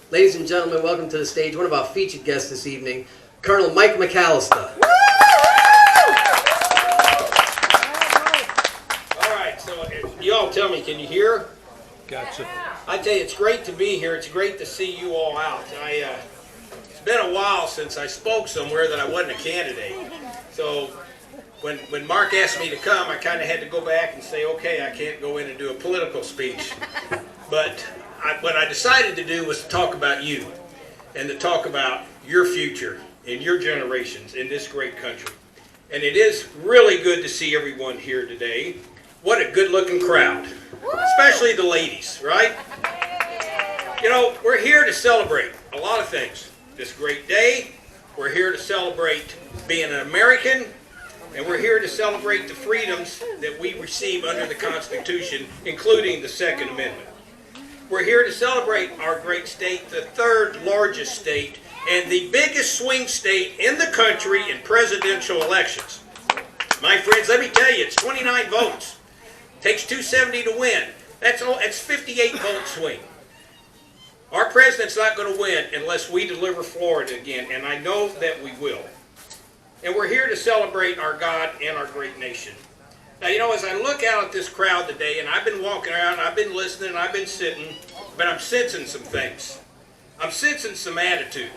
Ladies and gentlemen, welcome to the stage one of our featured guests this evening, Col Mike McCallister. All right, so you all tell me, can you hear? Gotcha. I tell you, it's great to be here. It's great to see you all out. It's been a while since I spoke somewhere that I wasn't a candidate. So when Mark asked me to come, I kind of had to go back and say, okay, I can't go in and do a political speech. But what I decided to do was to talk about you and to talk about your future and your generations in this great country. And it is really good to see everyone here today. What a good-looking crowd, especially the ladies, right? You know, we're here to celebrate a lot of things. This great day, we're here to celebrate being an American, and we're here to celebrate the freedoms that we receive under the Constitution, including the Second Amendment. We're here to celebrate our great state, the third largest state, and the biggest swing state in the country in presidential elections. My friends, let me tell you, it's 29 votes. Takes 270 to win. That's 58 vote swing. Our president's not going to win unless we deliver Florida again, and I know that we will. And we're here to celebrate our God and our great nation. Now, you know, as I look out at this crowd today, and I've been walking around, I've been listening, I've been sitting, but I'm sensing some things. I'm sensing some attitude.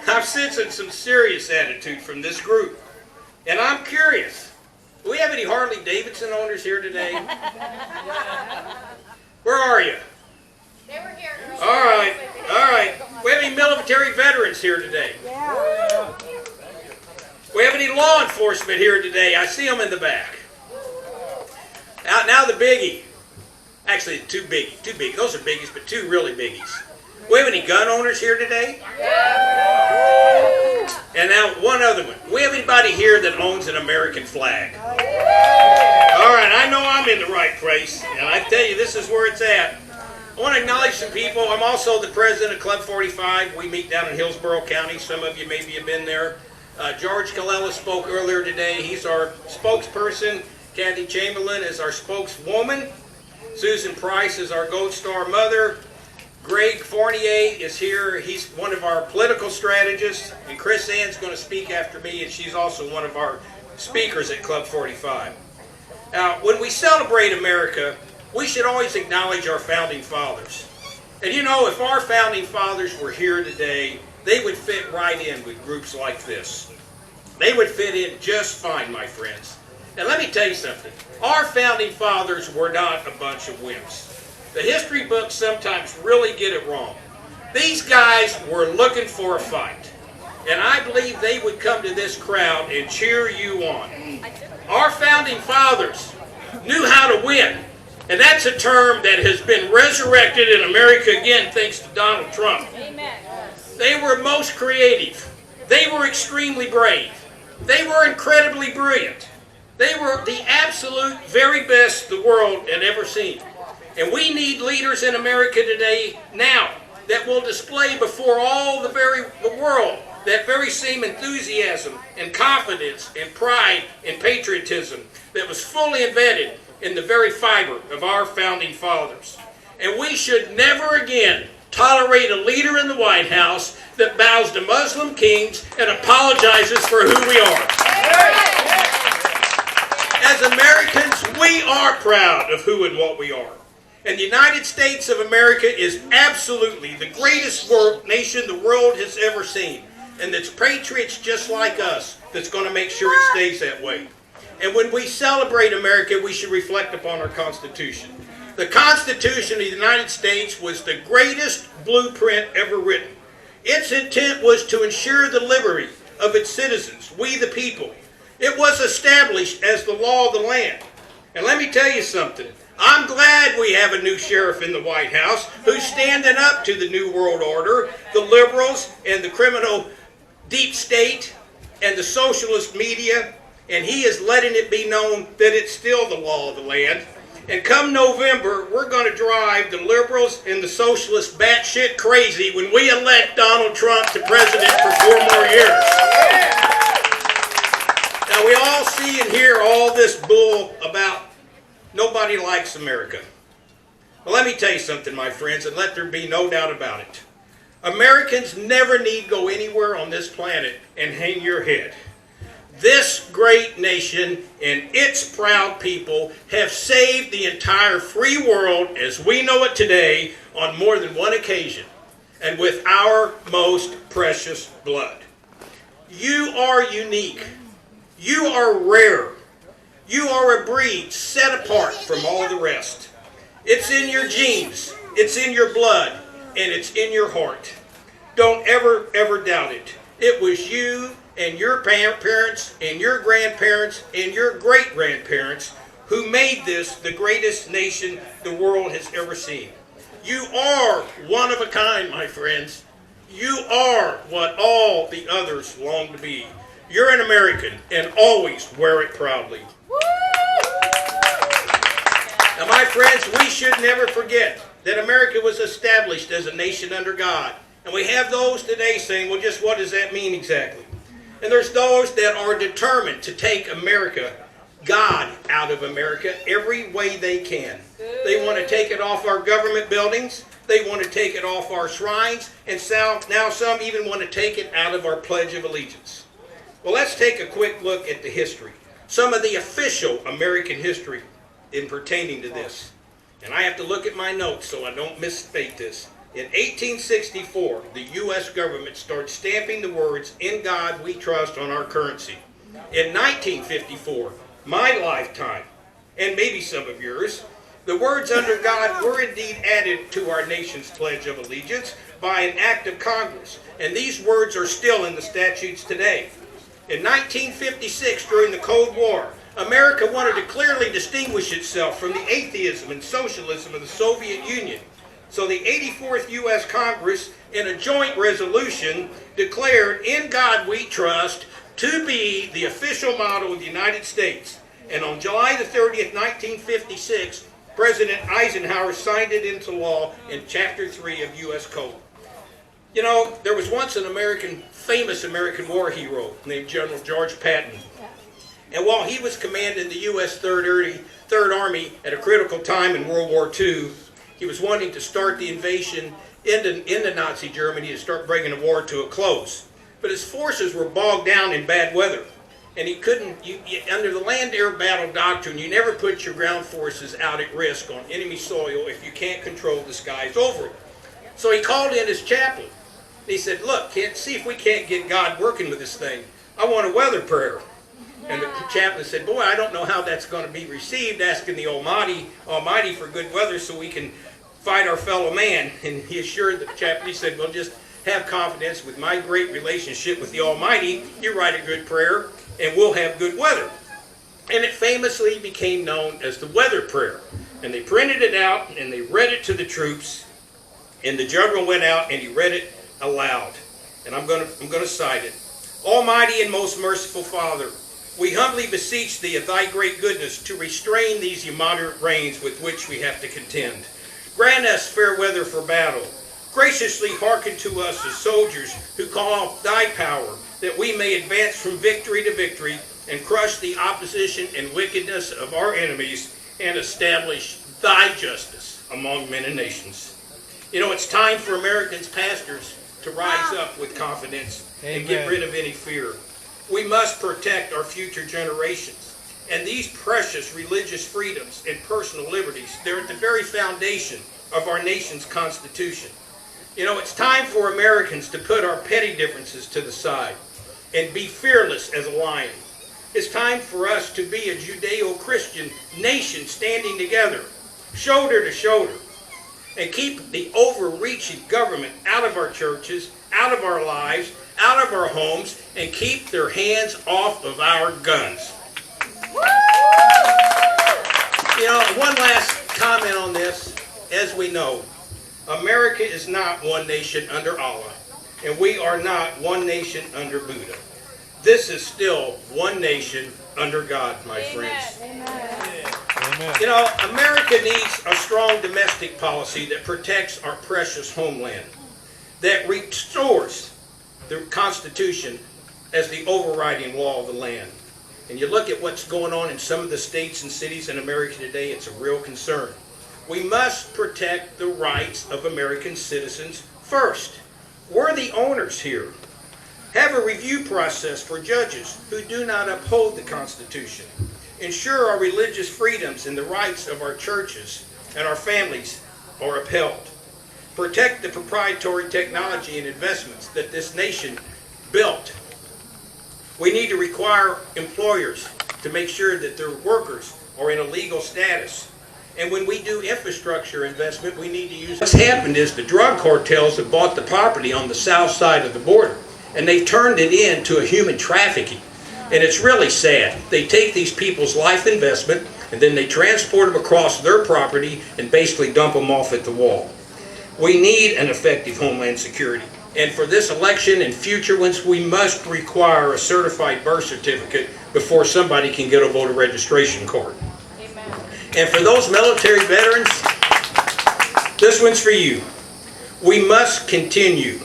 I'm sensing some serious attitude from this group. And I'm curious. Do we have any Harley Davidson owners here today? Where are you? They were here. All right, all right. We have any military veterans here today? Yeah. We have any law enforcement here today? I see them in the back. Now the biggie. Actually, two biggies. Those are biggies, but two really biggies. We have any gun owners here today? And now one other one. We have anybody here that owns an American flag? All right, I know I'm in the right place, and I tell you, this is where it's at. I want to acknowledge some people. I'm also the president of Club 45. We meet down in Hillsborough County. Some of you maybe have been there. George Colella spoke earlier today. He's our spokesperson. Kathy Chamberlain is our spokeswoman. Susan Price is our Gold Star mother. Greg Fournier is here. He's one of our political strategists. And Chris Ann's going to speak after me, and she's also one of our speakers at Club 45. Now, when we celebrate America, we should always acknowledge our founding fathers. And you know, if our founding fathers were here today, they would fit right in with groups like this. They would fit in just fine, my friends. Now let me tell you something. Our founding fathers were not a bunch of wimps. The history books sometimes really get it wrong. These guys were looking for a fight. And I believe they would come to this crowd and cheer you on. Our founding fathers knew how to win. And that's a term that has been resurrected in America again thanks to Donald Trump. Amen. They were most creative. They were extremely brave. They were incredibly brilliant. They were the absolute very best the world had ever seen. And we need leaders in America today, now, that will display before all the world that very same enthusiasm and confidence and pride and patriotism that was fully embedded in the very fiber of our founding fathers. And we should never again tolerate a leader in the White House that bows to Muslim kings and apologizes for who we are. As Americans, we are proud of who and what we are. And the United States of America is absolutely the greatest nation the world has ever seen. And it's patriots just like us that's going to make sure it stays that way. And when we celebrate America, we should reflect upon our Constitution. The Constitution of the United States was the greatest blueprint ever written. Its intent was to ensure the liberty of its citizens, we the people. It was established as the law of the land. And let me tell you something. I'm glad we have a new sheriff in the White House who's standing up to the New World Order, the liberals and the criminal deep state and the socialist media, and he is letting it be known that it's still the law of the land. And come November, we're going to drive the liberals and the socialists batshit crazy when we elect Donald Trump to president for 4 more years. Now, we all see and hear all this bull about nobody likes America. Well, let me tell you something, my friends, and let there be no doubt about it. Americans never need go anywhere on this planet and hang your head. This great nation and its proud people have saved the entire free world as we know it today on more than one occasion, and with our most precious blood. You are unique. You are rare. You are a breed set apart from all the rest. It's in your genes, it's in your blood, and it's in your heart. Don't ever, ever doubt it. It was you and your parents and your grandparents and your great-grandparents who made this the greatest nation the world has ever seen. You are one of a kind, my friends. You are what all the others long to be. You're an American, and always wear it proudly. Now, my friends, we should never forget that America was established as a nation under God. And we have those today saying, well, just what does that mean exactly? And there's those that are determined to take America, God, out of America every way they can. They want to take it off our government buildings. They want to take it off our shrines. And now some even want to take it out of our Pledge of Allegiance. Well, let's take a quick look at the history. Some of the official American history in pertaining to this. And I have to look at my notes so I don't misstate this. In 1864, the U.S. government started stamping the words, "In God We Trust," on our currency. In 1954, my lifetime, and maybe some of yours, the words "under God" were indeed added to our nation's Pledge of Allegiance by an act of Congress. And these words are still in the statutes today. In 1956, during the Cold War, America wanted to clearly distinguish itself from the atheism and socialism of the Soviet Union. So the 84th U.S. Congress, in a joint resolution, declared "In God We Trust" to be the official motto of the United States. And on July the 30th, 1956, President Eisenhower signed it into law in Chapter 3 of U.S. Code. You know, there was once an famous American war hero named General George Patton. And while he was commanding the U.S. Third Army at a critical time in World War II, he was wanting to start the invasion into Nazi Germany to start bringing the war to a close. But his forces were bogged down in bad weather. And he couldn't, under the land-air battle doctrine, you never put your ground forces out at risk on enemy soil if you can't control the skies over them. So he called in his chaplain. He said, "Look, see if we can't get God working with this thing. I want a weather prayer." And the chaplain said, "Boy, I don't know how that's going to be received, asking the Almighty for good weather so we can fight our fellow man." And he assured the chaplain, he said, "Well, just have confidence with my great relationship with the Almighty. You write a good prayer and we'll have good weather." And it famously became known as the weather prayer. And they printed it out and they read it to the troops. And the general went out and he read it aloud. And I'm going to cite it. "Almighty and most merciful Father, we humbly beseech thee of thy great goodness to restrain these immoderate rains with which we have to contend. Grant us fair weather for battle. Graciously hearken to us as soldiers who call off thy power, that we may advance from victory to victory and crush the opposition and wickedness of our enemies and establish thy justice among men and nations." You know, it's time for Americans, pastors, to rise up with confidence and get rid of any fear. We must protect our future generations. And these precious religious freedoms and personal liberties, they're at the very foundation of our nation's Constitution. You know, it's time for Americans to put our petty differences to the side and be fearless as a lion. It's time for us to be a Judeo-Christian nation standing together, shoulder to shoulder, and keep the overreaching government out of our churches, out of our lives, out of our homes, and keep their hands off of our guns. You know, one last comment on this. As we know, America is not one nation under Allah, and we are not one nation under Buddha. This is still one nation under God, my friends. Amen. You know, America needs a strong domestic policy that protects our precious homeland, that restores the Constitution as the overriding law of the land. And you look at what's going on in some of the states and cities in America today, it's a real concern. We must protect the rights of American citizens first. We're the owners here. Have a review process for judges who do not uphold the Constitution. Ensure our religious freedoms and the rights of our churches and our families are upheld. Protect the proprietary technology and investments that this nation built. We need to require employers to make sure that their workers are in a legal status. And when we do infrastructure investment, we need to use... What's happened is the drug cartels have bought the property on the south side of the border, and they've turned it into a human trafficking. And it's really sad. They take these people's life investment, and then they transport them across their property and basically dump them off at the wall. We need an effective homeland security. And for this election and future ones, we must require a certified birth certificate before somebody can get a voter registration card. Amen. And for those military veterans, this one's for you. We must continue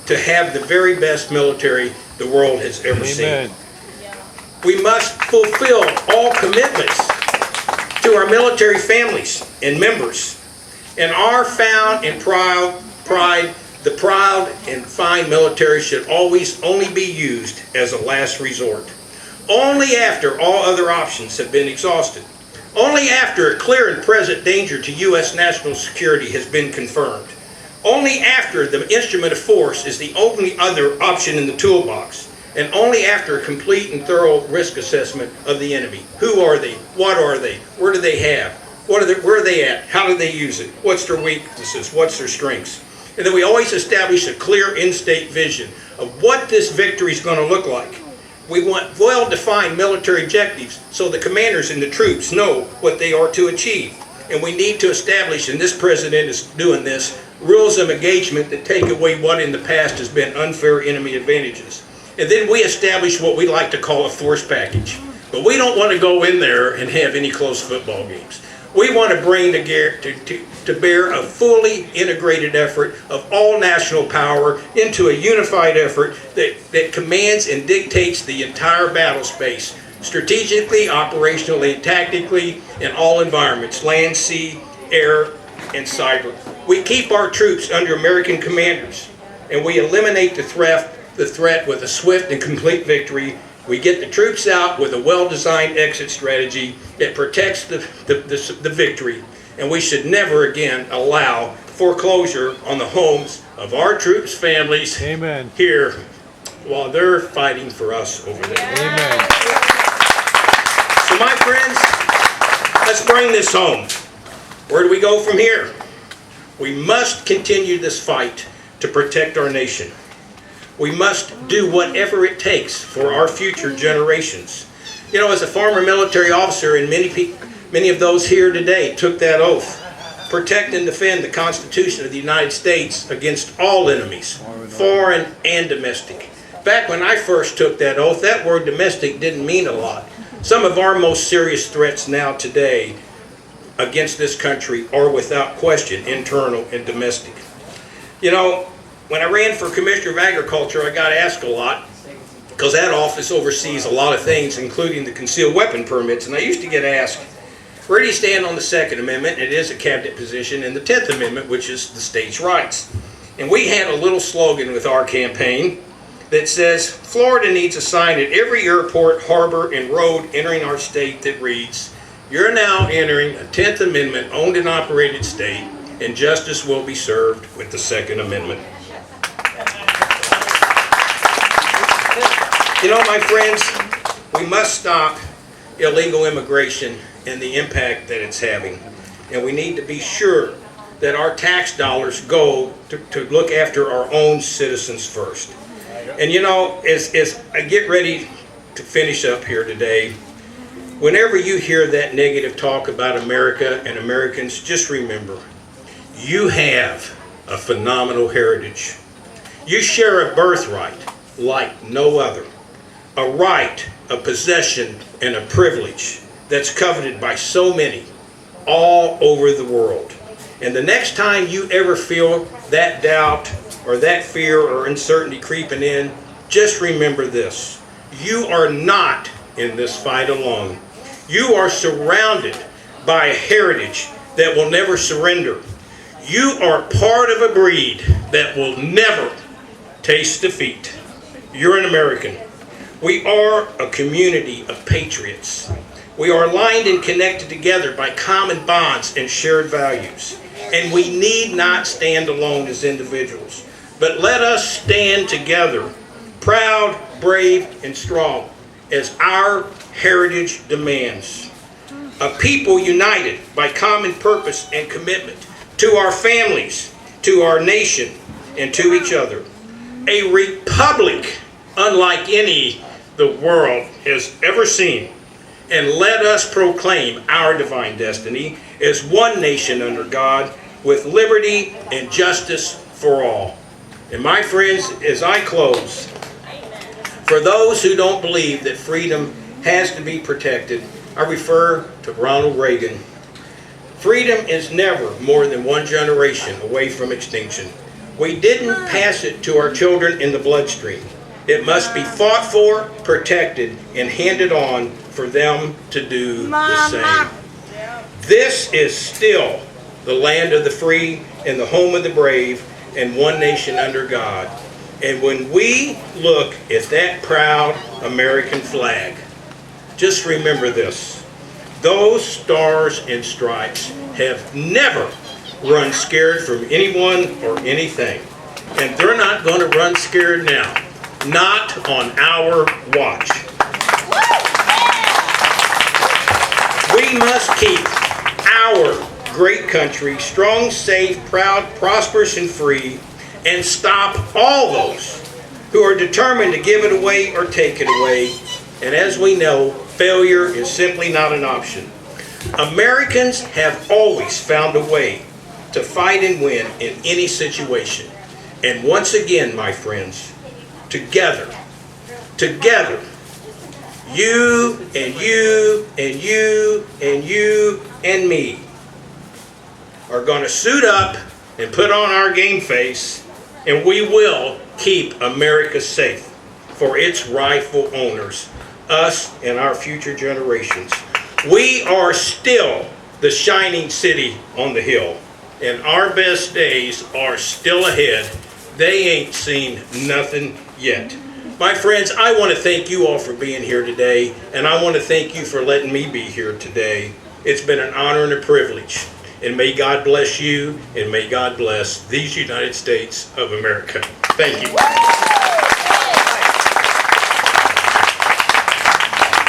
to have the very best military the world has ever seen. We must fulfill all commitments to our military families and members. And our found and pride, the proud and fine military should always only be used as a last resort. Only after all other options have been exhausted. Only after a clear and present danger to U.S. national security has been confirmed. Only after the instrument of force is the only other option in the toolbox. And only after a complete and thorough risk assessment of the enemy. Who are they? What are they? Where do they have? Where are they at? How do they use it? What's their weaknesses? What's their strengths? And then we always establish a clear in-state vision of what this victory is going to look like. We want well-defined military objectives so the commanders and the troops know what they are to achieve. And we need to establish, and this president is doing this, rules of engagement that take away what in the past has been unfair enemy advantages. And then we establish what we like to call a force package. But we don't want to go in there and have any close football games. We want to bring to bear a fully integrated effort of all national power into a unified effort that commands and dictates the entire battle space, strategically, operationally, and tactically, in all environments, land, sea, air, and cyber. We keep our troops under American commanders, and we eliminate the threat with a swift and complete victory. We get the troops out with a well-designed exit strategy that protects the victory. And we should never again allow foreclosure on the homes of our troops' families here while they're fighting for us over there. Amen. So my friends, let's bring this home. Where do we go from here? We must continue this fight to protect our nation. We must do whatever it takes for our future generations. You know, as a former military officer, and many of those here today took that oath, protect and defend the Constitution of the United States against all enemies, foreign and domestic. Back when I first took that oath, that word domestic didn't mean a lot. Some of our most serious threats now today against this country are without question internal and domestic. You know, when I ran for Commissioner of Agriculture, I got asked a lot, because that office oversees a lot of things, including the concealed weapon permits. And I used to get asked, where do you stand on the Second Amendment? It is a cabinet position, and the 10th Amendment, which is the state's rights. And we had a little slogan with our campaign that says, Florida needs a sign at every airport, harbor, and road entering our state that reads, you're now entering a 10th Amendment owned and operated state, and justice will be served with the Second Amendment. You know, my friends, we must stop illegal immigration and the impact that it's having. And we need to be sure that our tax dollars go to look after our own citizens first. And you know, as I get ready to finish up here today, whenever you hear that negative talk about America and Americans, just remember, you have a phenomenal heritage. You share a birthright like no other. A right, a possession, and a privilege that's coveted by so many all over the world. And the next time you ever feel that doubt or that fear or uncertainty creeping in, just remember this. You are not in this fight alone. You are surrounded by a heritage that will never surrender. You are part of a breed that will never taste defeat. You're an American. We are a community of patriots. We are aligned and connected together by common bonds and shared values. And we need not stand alone as individuals, but let us stand together, proud, brave, and strong, as our heritage demands. A people united by common purpose and commitment to our families, to our nation, and to each other. A republic unlike any the world has ever seen. And let us proclaim our divine destiny as one nation under God, with liberty and justice for all. And my friends, as I close, for those who don't believe that freedom has to be protected, I refer to Ronald Reagan. Freedom is never more than one generation away from extinction. We didn't pass it to our children in the bloodstream. It must be fought for, protected, and handed on for them to do the same. This is still the land of the free and the home of the brave, and one nation under God. And when we look at that proud American flag, just remember this: those stars and stripes have never run scared from anyone or anything. And they're not going to run scared now. Not on our watch. We must keep our great country strong, safe, proud, prosperous, and free, and stop all those who are determined to give it away or take it away. And as we know, failure is simply not an option. Americans have always found a way to fight and win in any situation. And once again, my friends, together, you and you and you and you and me are going to suit up and put on our game face, and we will keep America safe for its rightful owners, us and our future generations. We are still the shining city on the hill, and our best days are still ahead. They ain't seen nothing yet. My friends, I want to thank you all for being here today, and I want to thank you for letting me be here today. It's been an honor and a privilege. And may God bless you, and may God bless these United States of America. Thank you.